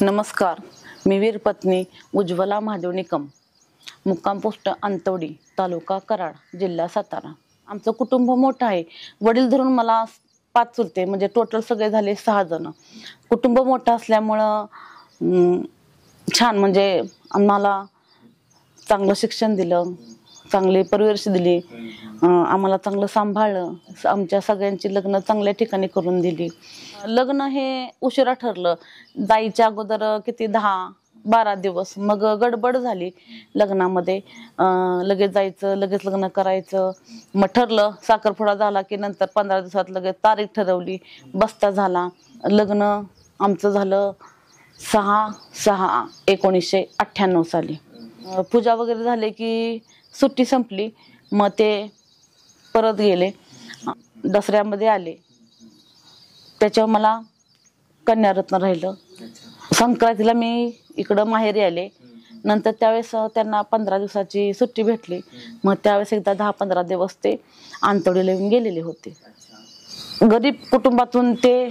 नमस्कार, मी वीरपत्नी उज्ज्वला महादेव निकम, मुक्काम पोस्ट अंतवडी, तालुका कराड, जिल्हा सातारा। आमचं कुटुंब मोठं आहे। वडील धरून मला 5 चुलते, म्हणजे टोटल सगळे झाले 6 जण। कुटुंब मोठं असल्यामुळं छान, म्हणजे आम्हाला चांगलं शिक्षण दिलं, चांगली परवरिश दिली, आम्हाला चांगलं सांभाळलं, आमच्या सगळ्यांची लग्न चांगल्या ठिकाणी करून दिली। लग्न हे उशिरा ठरलं, जायच्या अगोदर किती 10-12 दिवस, मग गडबड झाली लग्नामध्ये। लगेच जायचं, लगेच लग्न करायचं। मग ठरलं, साखरपुडा झाला की नंतर 15 दिवसात लगेच तारीख ठरवली, बस्ता झाला। लग्न आमचं झालं 6/6/1998 साली। पूजा वगैरे झाले की सुट्टी संपली, मग ते परत गेले, दसऱ्यामध्ये आले। त्याच्यावर मला कन्यारत्न राहिलं। संक्रांतीला मी इकडं माहेरी आले, नंतर त्यावेळेस त्यांना 15 दिवसाची सुट्टी भेटली, मग त्यावेळेस एकदा 10-15 दिवस ते अंतवडीला येऊन गेलेले होते। गरीब कुटुंबातून ते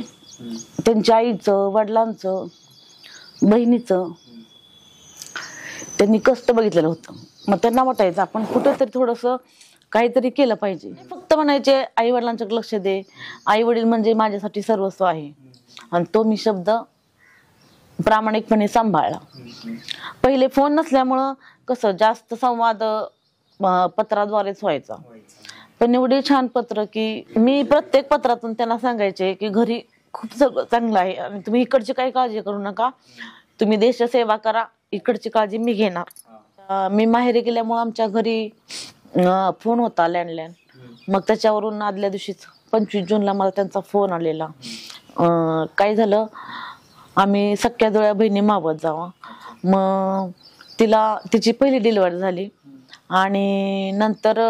त्यांच्या आईचं, वडिलांचं, बहिणीचं त्यांनी कष्ट बघितलेलं होतं। मग त्यांना वाटायचं आपण कुठेतरी थोडंसं काहीतरी केलं पाहिजे। फक्त म्हणायचे आई वडिलांच्याकडे लक्ष दे, आई वडील म्हणजे माझ्यासाठी सर्वस्व आहे, आणि तो मी शब्द प्रामाणिकपणे सांभाळला। पहिले फोन नसल्यामुळं कसं जास्त संवाद पत्राद्वारेच व्हायचा, पण एवढे छान पत्र की मी प्रत्येक पत्रातून त्यांना सांगायचे की घरी खूप सगळं चांगलं आहे, आणि तुम्ही इकडची काही काळजी करू नका, तुम्ही देशसेवा करा, इकडची काळजी मी घेणार। मी माहेरी गेल्यामुळे आमच्या घरी फोन होता, लँडलाईन। मग त्याच्यावरून आदल्या दिवशीच 25 जूनला मला त्यांचा फोन आलेला। काय झालं, आम्ही सख्या जुळ्या बहिणी मावत जावा। मग तिची पहिली डिलिव्हरी झाली, आणि नंतर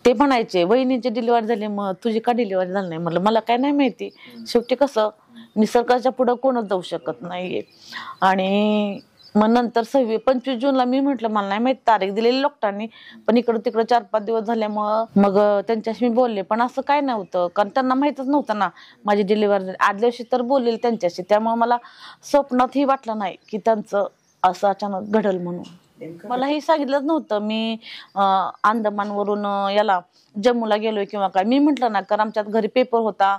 ते म्हणायचे वहिनीची डिलिव्हरी झाली, मग तुझी का डिलिव्हरी झाली नाही? म्हटलं मला काय नाही माहिती, शेवटी कसं निसर्गाच्या पुढं कोणच जाऊ शकत नाहीये। आणि मग नंतर 25 जूनला मी म्हटलं मला नाही माहिती तारीख दिलेली डॉक्टरांनी, पण इकडं तिकडं 4-5 दिवस झाल्यामुळं मग त्यांच्याशी मी बोलले, पण असं काय नव्हतं, कारण त्यांना माहीतच नव्हतं ना माझी डिलिव्हरी झाली। आदल्या दिवशी तर बोलले त्यांच्याशी, त्यामुळे मला स्वप्नातही वाटलं नाही की त्यांचं असं अचानक घडल म्हणून। मला हे सांगितलंच नव्हतं। मी अंदमानवरून याला जम्मूला गेलोय किंवा काय, मी म्हटलं ना, कारण आमच्यात घरी पेपर होता,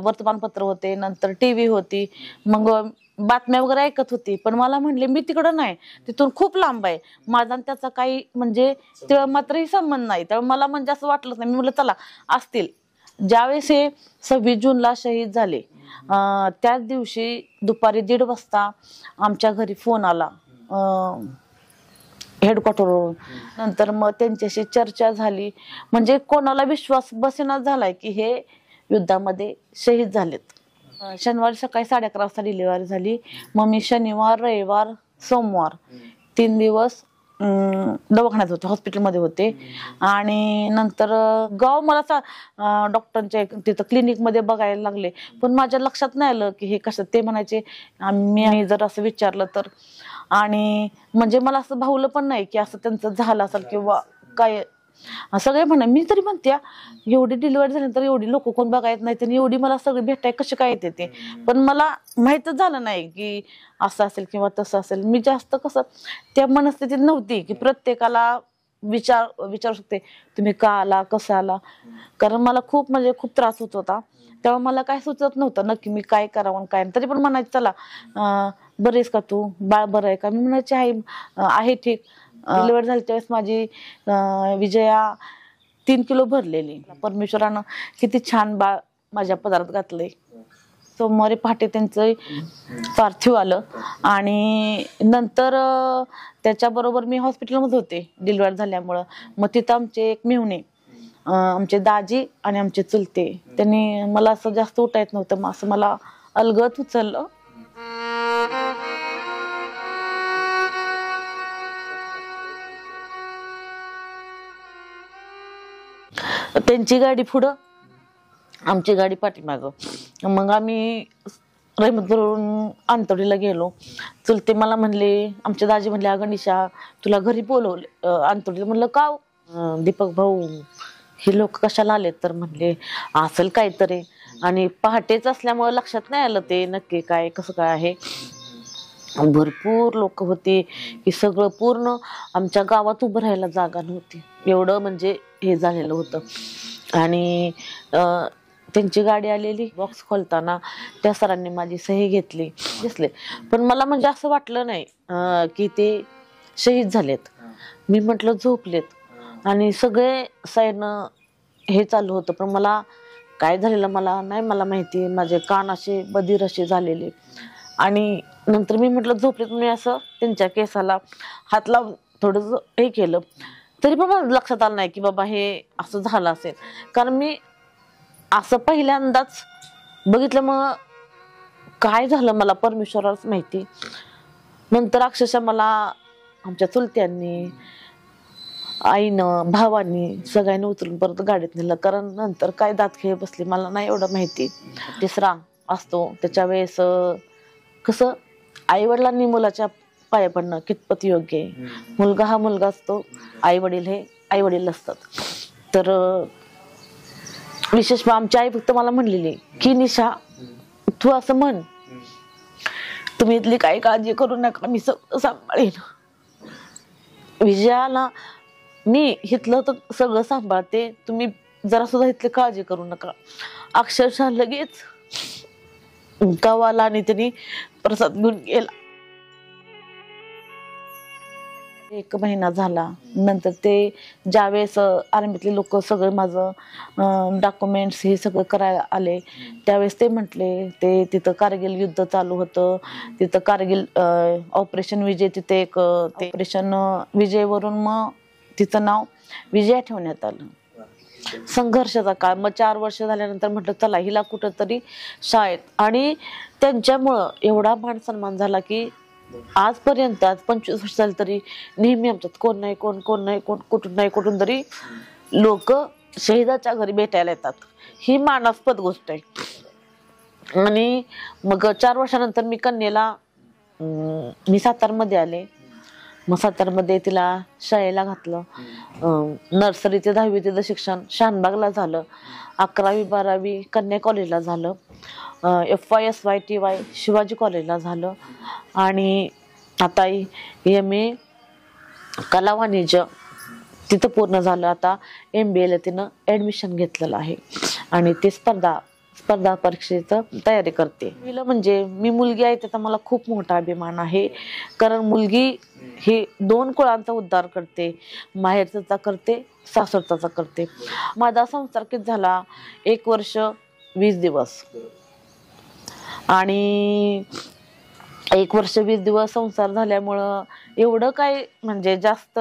वर्तमानपत्र होते, नंतर TV होती, मग बातम्या वगैरे ऐकत होती। पण मला म्हणले मी तिकडं नाही, तिथून खूप लांब आहे, माझा आणि त्याचा काही म्हणजे तेव्हा मात्रही संबंध नाही। तेव्हा मला म्हणजे असं वाटलंच नाही। मी म्हटलं चला असतील। ज्यावेळेस हे 26 जूनला शहीद झाले, त्याच दिवशी दुपारी 1:30 वाजता आमच्या घरी फोन आला हेडक्वार्टरवरून। नंतर मग त्यांच्याशी चर्चा झाली, म्हणजे कोणाला विश्वास बसेना झालाय की हे युद्धामध्ये शहीद झालेत। शनिवारी सकाळी 11:30 वाजता डिलिव्हरी झाली। मग मी शनिवार, रविवार, सोमवार 3 दिवस दवाखान्यात होते, हॉस्पिटलमध्ये होते। आणि नंतर गाव मला डॉक्टरांच्या तिथं क्लिनिकमध्ये बघायला लागले, पण माझ्या लक्षात नाही आलं की हे कसं। ते म्हणायचे मी जर असं विचारलं तर, आणि म्हणजे मला असं भावलं पण नाही की असं त्यांचं झालं असेल किंवा काय। सगळे म्हणा, मी तरी म्हणते एवढी डिलिव्हरी झाल्यानंतर एवढी लोक कोण बघायत नाही, आणि एवढी मला सगळी भेटाय कशी काय येते ते, पण मला माहीतच झालं नाही की असं असेल किंवा तसं असेल। मी जास्त कसं त्या मनस्थितीत नव्हती की प्रत्येकाला विचारू शकते तुम्ही का आला, कसं आला, कारण मला खूप म्हणजे खूप त्रास होत होता। तेव्हा मला काय सुचत नव्हतं नक्की मी काय करावं काय, तरी पण म्हणायचं चला बरं आहेस का तू, बाळ बरं आहे का? मी म्हणायचे आहे ठीक। डिलिव्हरी झाली त्यावेळेस माझी विजया 3 किलो भरलेली। परमेश्वरानं किती छान बाळ माझ्या पदरात घातलंय। सोमवारी पहाटे त्यांचं पार्थिव आलं, आणि नंतर त्याच्याबरोबर मी हॉस्पिटलमध्ये होते डिलिव्हरी झाल्यामुळं। मग तिथं आमचे एक मेहुणे, आमचे दाजी आणि आमचे चुलते, त्यांनी मला असं जास्त उठता येत नव्हतं, मग असं मला अलगद उचललं। त्यांची गाडी पुढं, आमची गाडी पाठीमागं। मग आम्ही रहमतवरून अंतवडीला गेलो। चुलते मला म्हणले, आमचे दाजी म्हणले अगं निशा तुला घरी बोलवले अंतवडीला। म्हणलं का दीपक भाऊ हे लोक कशाला आले? तर म्हणले असेल काहीतरी। आणि पहाटेच असल्यामुळे लक्षात नाही आलं ते नक्की काय कसं काय आहे. भरपूर लोक होती की सगळं पूर्ण आमच्या गावात उभं राहायला जागा नव्हती, एवढं म्हणजे हे झालेलं होतं. आणि त्यांची गाडी आलेली, बॉक्स खोलताना त्या सरांनी माझी सही घेतली दिसले. पण मला म्हणजे असं वाटलं नाही की ते शहीद झालेत. मी म्हटलं झोपलेत आणि सगळे साईडनं हे चालू होतं, पण मला काय झालेलं मला नाही मला माहिती. माझे कान असे बधीर असे झालेले. आणि नंतर मी म्हटलं झोपलेत, मी असं त्यांच्या केसाला हात लावून थोडंसं हे केलं, तरी पण मला लक्षात आलं नाही की बाबा हे असं झालं असेल. कारण मी असं पहिल्यांदाच बघितलं, मग काय झालं मला परमेश्वरालाच माहिती. नंतर अक्षरशः मला आमच्या चुलत्यांनी, आईनं, भावांनी सगळ्यांनी उचलून परत गाडीत नेलं. कारण नंतर काय दात खेळ बसली मला नाही एवढं माहिती. तिसरा असतो त्याच्या वेळेस कसं आई वडिलांनी मुलाच्या पाया पडणं कितपत योग्य आहे. मुलगा हा मुलगा असतो, आई वडील हे आई वडील असतात. तर विशेष आमची आई फक्त मला म्हणलेली की निशा तू असं म्हण, तुम्ही इथली काही काळजी करू नका, मी सांभाळेन. विजयाला मी इथलं तर सगळं सांभाळते, तुम्ही जरा सुद्धा इथली काळजी करू नका. अक्षरशः लगेच गावाला आणि त्यांनी प्रसाद घेऊन गेला. 1 महिना झाला. नंतर ते ज्यावेळेस आर्मीतले लोक सगळे माझं डॉक्युमेंट्स हे सगळं करायला आले, त्यावेळेस ते म्हटले ते तिथं कारगिल युद्ध चालू होतं, तिथं कारगिल ऑपरेशन विजय, तिथे एक ऑपरेशन विजयवरून मग तिचं नाव विजया ठेवण्यात आलं. संघर्षाचा काळ. मग 4 वर्ष झाल्यानंतर म्हटलं चला हिला कुठं तरी शाळेत. आणि त्यांच्यामुळं एवढा मान सन्मान झाला की आजपर्यंत, आज 25 वर्ष झाली तरी नेहमी आमच्यात कोण नाही कोण कुठून नाही कुठून तरी लोक शहिदाच्या घरी भेटायला येतात. ही मानास्पद गोष्ट आहे. आणि मग 4 वर्षानंतर मी कन्येला मी सातारमध्ये आले. मग सातारमध्ये तिला शाळेला घातलं. नर्सरी ते 10वी तिचं शिक्षण शानबागला झालं. 11वी 12वी कन्या कॉलेजला झालं. FY SY TY शिवाजी कॉलेजला झालं. आणि आता MA कला वाणिज्य तिथं पूर्ण झालं. आता MBA ला तिनं ऍडमिशन घेतलेलं आहे आणि ती स्पर्धा परीक्षेचं तयारी करते. म्हणजे मी मुलगी आहे त्याचा मला खूप मोठा अभिमान आहे. कारण मुलगी ही 2 कुळांचा उद्धार करते, माहेरचा करते, सासरचा करते. माझा संसार किती झाला 1 वर्ष 20 दिवस. आणि 1 वर्ष 20 दिवस संसार झाल्यामुळं एवढं काय म्हणजे जास्त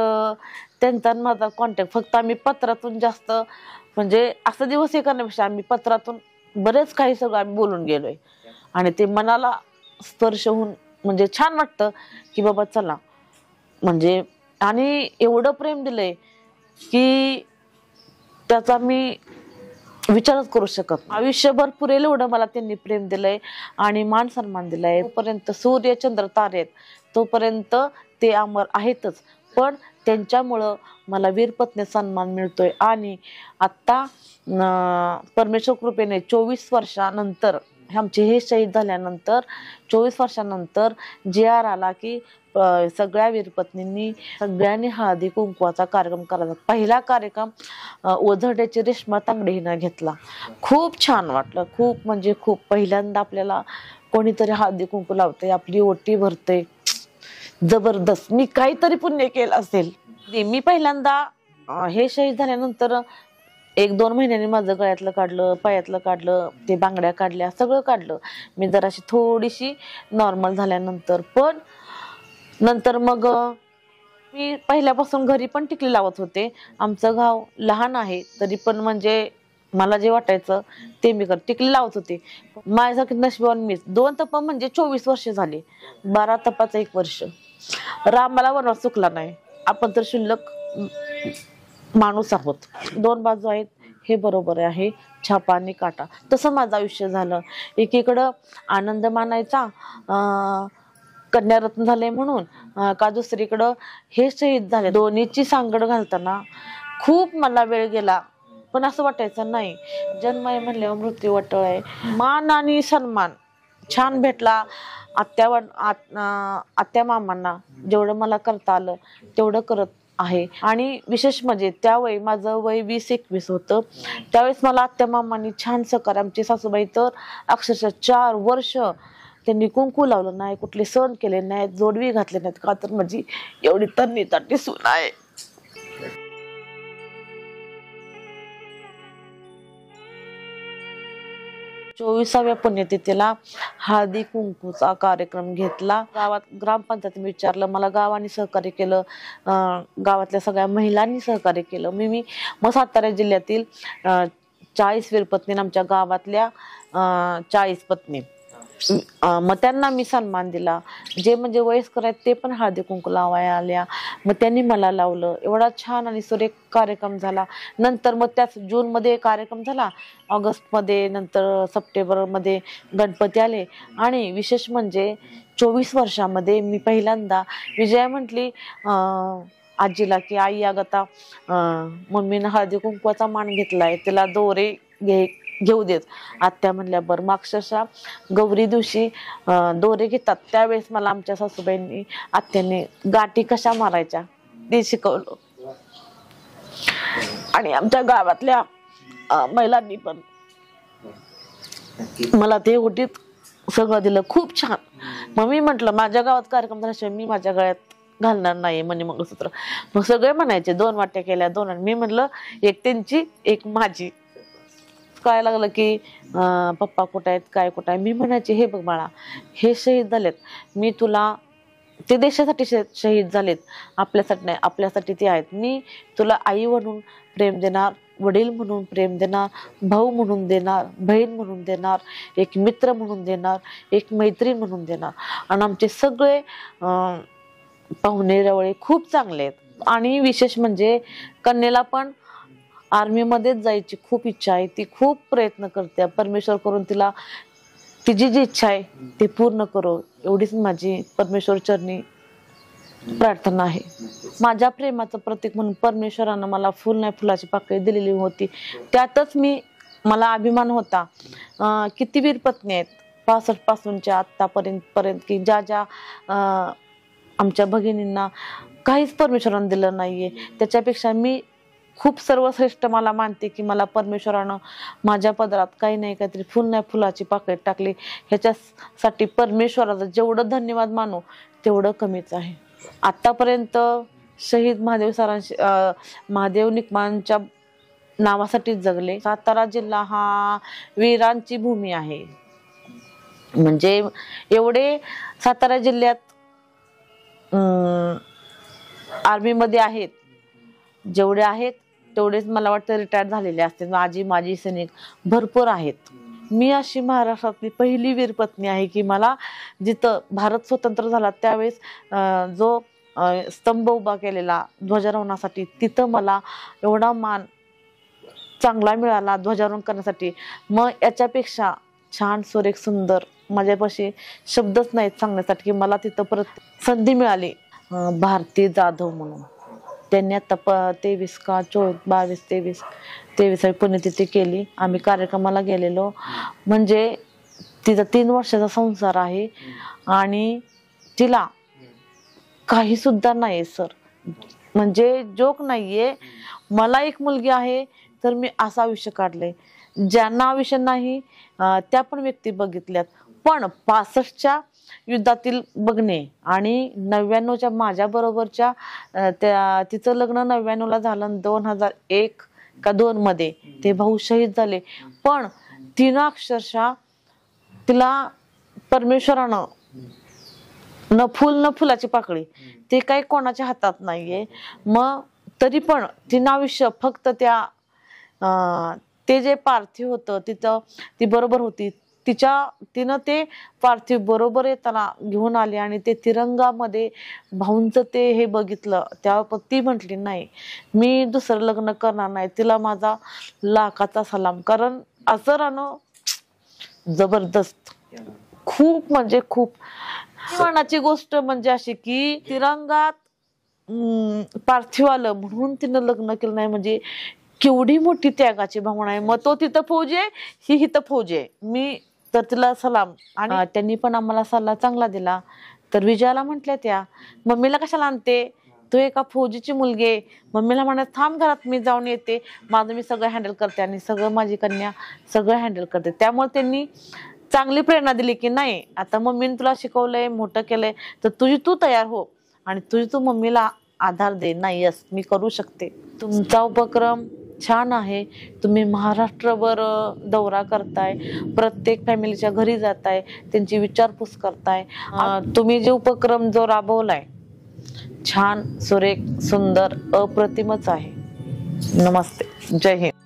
त्यांचा माझा कॉन्टॅक्ट, फक्त आम्ही पत्रातून जास्त म्हणजे असं दिवस हे करण्यापेक्षा आम्ही पत्रातून बरेच काही सगळं आम्ही बोलून गेलोय. आणि ते मनाला स्पर्श होऊन म्हणजे छान वाटतं की बाबा चला म्हणजे. आणि एवढं प्रेम दिलंय की त्याचा मी विचारच करू शकत. आयुष्यभर पुरेल एवढं मला त्यांनी प्रेम दिलंय आणि मान सन्मान दिलाय. तोपर्यंत सूर्य चंद्र तारे तोपर्यंत ते अमर आहेतच, पण त्यांच्यामुळं मला वीरपत्नी सन्मान मिळतोय. आणि आता परमेश्वर कृपेने 24 वर्षानंतर आमचे हे शहीद झाल्यानंतर 24 वर्षानंतर JR आला की सगळ्या वीरपत्नींनी सगळ्यांनी हळदी कुंकवाचा कार्यक्रम करायचा. पहिला कार्यक्रम ओझरड्याची रेश्मा तांगडे हिनं घेतला. खूप छान वाटलं, खूप म्हणजे खूप. पहिल्यांदा आपल्याला कोणीतरी हळदी कुंकू लावते, आपली ओटी भरते, जबरदस्त. मी काहीतरी पुण्य केलं असेल. मी पहिल्यांदा हे शहीद झाल्यानंतर 1-2 महिन्यांनी माझं गळ्यातलं काढलं, पायातलं काढलं, ते बांगड्या काढल्या, सगळं काढलं मी जराशी थोडीशी नॉर्मल झाल्यानंतर. पण नंतर मग मी पहिल्यापासून घरी पण टिकली लावत होते. आमचं गाव लहान आहे तरी पण म्हणजे मला जे वाटायचं ते मी टिकली लावत होते. माझ्यासारखी नशिबान मीच 2 तप म्हणजे 24 वर्ष झाली. 12 तपाचं 1 वर्ष. रामाला वनवास चुकला नाही. आपण तर शुल्लक माणूस आहोत. 2 बाजू आहेत हे बरोबर आहे, छापा आणि काटा. तसं माझं आयुष्य झालं. एकीकडं आनंद मानायचा कन्यारत्न झाले म्हणून, का दुसरीकडं हे शहीद झाले. दोन्हीची सांगड घालताना खूप मला वेळ गेला. पण असं वाटायचं नाही, जन्म आहे म्हणल्यावर मृत्यू वाटळ आहे. मान आणि सन्मान छान भेटला. आत्या मामांना जेवढं मला करता आलं तेवढं करत आहे. आणि विशेष म्हणजे त्यावेळी माझं वय 20-21 होतं. त्यावेळेस मला आत्या मामांनी छान सहकार्य, आमची सासूबाई तर अक्षरशः 4 वर्ष त्यांनी कुंकू लावलं नाही, कुठले सण केले नाहीत, जोडवी घातले नाहीत, का तर माझी एवढी तन्नी सून आहे. 24व्या पुण्यतिथीला हळदी कुंकूचा कार्यक्रम घेतला. गावात ग्रामपंचायतीने विचारलं, मला गावाने सहकार्य केलं, गावातल्या सगळ्या महिलांनी सहकार्य केलं. मग सातारा जिल्ह्यातील 40 वीरपत्नी, आमच्या गावातल्या 40 पत्नी, मग त्यांना मी सन्मान दिला. जे म्हणजे वयस्कर आहेत ते पण हळदी कुंकू लावायला आल्या, मग त्यांनी मला लावलं. एवढा छान आणि सुरेख कार्यक्रम झाला. नंतर मग त्याच जूनमध्ये कार्यक्रम झाला, ऑगस्टमध्ये, नंतर सप्टेंबरमध्ये गणपती आले. आणि विशेष म्हणजे 24 वर्षामध्ये मी पहिल्यांदा विजया म्हटली आजीला की आई अगं आता मम्मीनं हळदी कुंकवाचा मान घेतलाय, तिला दोरे घेऊ देत. आत्या म्हणल्या बरं. मग अक्षरशः गौरी दिवशी दोरे घेतात. त्यावेळेस मला आमच्या सासूबाईंनी आत्याने गाठी कशा मारायच्या ते शिकवलं. आणि आमच्या गावातल्या महिलांनी पण मला ते ओटीत सगळं दिलं. खूप छान. मग मी म्हटलं माझ्या गावात कार्यक्रम झाल्याशिवाय मी माझ्या गळ्यात घालणार नाही म्हणे मंगळसूत्र. मग सगळे म्हणायचे 2 वाट्या केल्या 2. मी म्हटलं एक त्यांची एक माझी. काय लागलं की पप्पा कुठं आहेत, काय कुठं आहे, मी म्हणायचे हे बघ बाळा, हे शहीद झालेत, मी तुला ते देशासाठी शहीद झालेत, आपल्यासाठी नाही, आपल्यासाठी ते आहेत. मी तुला आई म्हणून प्रेम देणार, वडील म्हणून प्रेम देणार, भाऊ म्हणून देणार, बहीण म्हणून देणार, एक मित्र म्हणून देणार, एक मैत्रीण म्हणून देणार. आणि आमचे सगळे पाहुणे रवळे खूप चांगले आहेत. आणि विशेष म्हणजे कन्येला पण आर्मीमध्येच जायची खूप इच्छा आहे. ती खूप प्रयत्न करते. परमेश्वर करून तिला तिची जी इच्छा आहे ती पूर्ण करो, एवढीच माझी परमेश्वर चरणी प्रार्थना आहे. माझ्या प्रेमाचं प्रतीक म्हणून परमेश्वरानं मला फुल नाही फुलाची पाकळी दिलेली होती. त्यातच मला अभिमान होता. किती वीर पत्नी आहेत 65 पासूनच्या आतापर्यंत की ज्या आमच्या भगिनींना काहीच परमेश्वरानं दिलं नाहीये. त्याच्यापेक्षा मी खूप सर्वश्रेष्ठ मला मानते की मला परमेश्वरानं माझ्या पदरात काही नाही काहीतरी फुल नाही फुलाची पाकळी टाकली. ह्याच्यासाठी परमेश्वराचं जेवढं धन्यवाद मानू तेवढं कमीच आहे. आतापर्यंत शहीद महादेव निकमांच्या नावासाठीच जगले. सातारा जिल्हा हा वीरांची भूमी आहे. म्हणजे एवढे सातारा जिल्ह्यात आर्मीमध्ये आहेत, जेवढे आहेत तेवढेच मला वाटतं रिटायर झालेले असते. माजी सैनिक भरपूर आहेत. मी अशी महाराष्ट्रातली पहिली वीरपत्नी आहे की मला जिथं भारत स्वतंत्र झाला त्यावेळेस जो स्तंभ उभा केलेला ध्वजारोहणासाठी, तिथं मला एवढा मान चांगला मिळाला ध्वजारोहण करण्यासाठी. मग याच्यापेक्षा छान सुरेख सुंदर माझ्यापाशी शब्दच नाहीत सांगण्यासाठी की मला तिथं परत संधी मिळाली. भारती जाधव म्हणून त्यांनी आता 23 पुण्यतिथी केली. आम्ही कार्यक्रमाला गेलेलो. म्हणजे तिचा 3 वर्षाचा संसार आहे आणि तिला काही सुद्धा नाही सर, म्हणजे जोक नाहीये. मला एक मुलगी आहे तर मी असं आयुष्य काढलंय. ज्यांना आयुष्य नाही त्या पण व्यक्ती बघितल्यात. पण 65च्या युद्धातील बघणे आणि 99च्या माझ्या बरोबरच्या तिचं लग्न 99ला झालं, 2001 का 2 मध्ये ते भाऊ शहीद झाले. पण तिनं अक्षरशः तिला परमेश्वरानं न फुलाची पाकळी, ते काही कोणाच्या हातात नाहीये. मग तरी पण तिनं आयुष्य फक्त ते जे पार्थिव होतं तिथं ती बरोबर होती. तिनं ते पार्थिव बरोबर येताना घेऊन आले आणि ते तिरंगामध्ये भाऊंचं ते हे बघितलं. तेव्हा ती म्हटली नाही मी दुसरं लग्न करणार नाही, तिला माझा लाखाचा सलाम. कारण असं राहणं जबरदस्त, खूप म्हणजे खूप मनाची गोष्ट. म्हणजे अशी की तिरंगात पार्थिव आलं म्हणून तिनं लग्न केलं नाही, म्हणजे केवढी मोठी त्यागाची भावना आहे. मग तो तिथं फौजी आहे, ही इथं फौजी आहे. मी तर तिला सलाम. आणि त्यांनी पण आम्हाला सल्ला चांगला दिला. तर विजयाला म्हटल्या त्या, मम्मीला कशाला आणते, तू एका फौजीची मुलगी आहे. मम्मीला म्हणत थांब घरात, मी जाऊन येते, माझं मी सगळं हँडल करते आणि सगळं माझी कन्या सगळं हँडल करते. त्यामुळे त्यांनी चांगली प्रेरणा दिली की नाही, आता मम्मीने तुला शिकवलंय, मोठं केलंय, तर तुझी तू तयार हो आणि तुझी तू मम्मीला आधार दे. नाही, यस मी करू शकते. तुमचा उपक्रम छान आहे. तुम्ही महाराष्ट्रभर दौरा करताय, प्रत्येक फॅमिलीच्या घरी जाताय, त्यांची विचारपूस करताय. तुम्ही जे उपक्रम जो राबवलाय छान, सुरेख, सुंदर, अप्रतिमच आहे. नमस्ते, जय हिंद.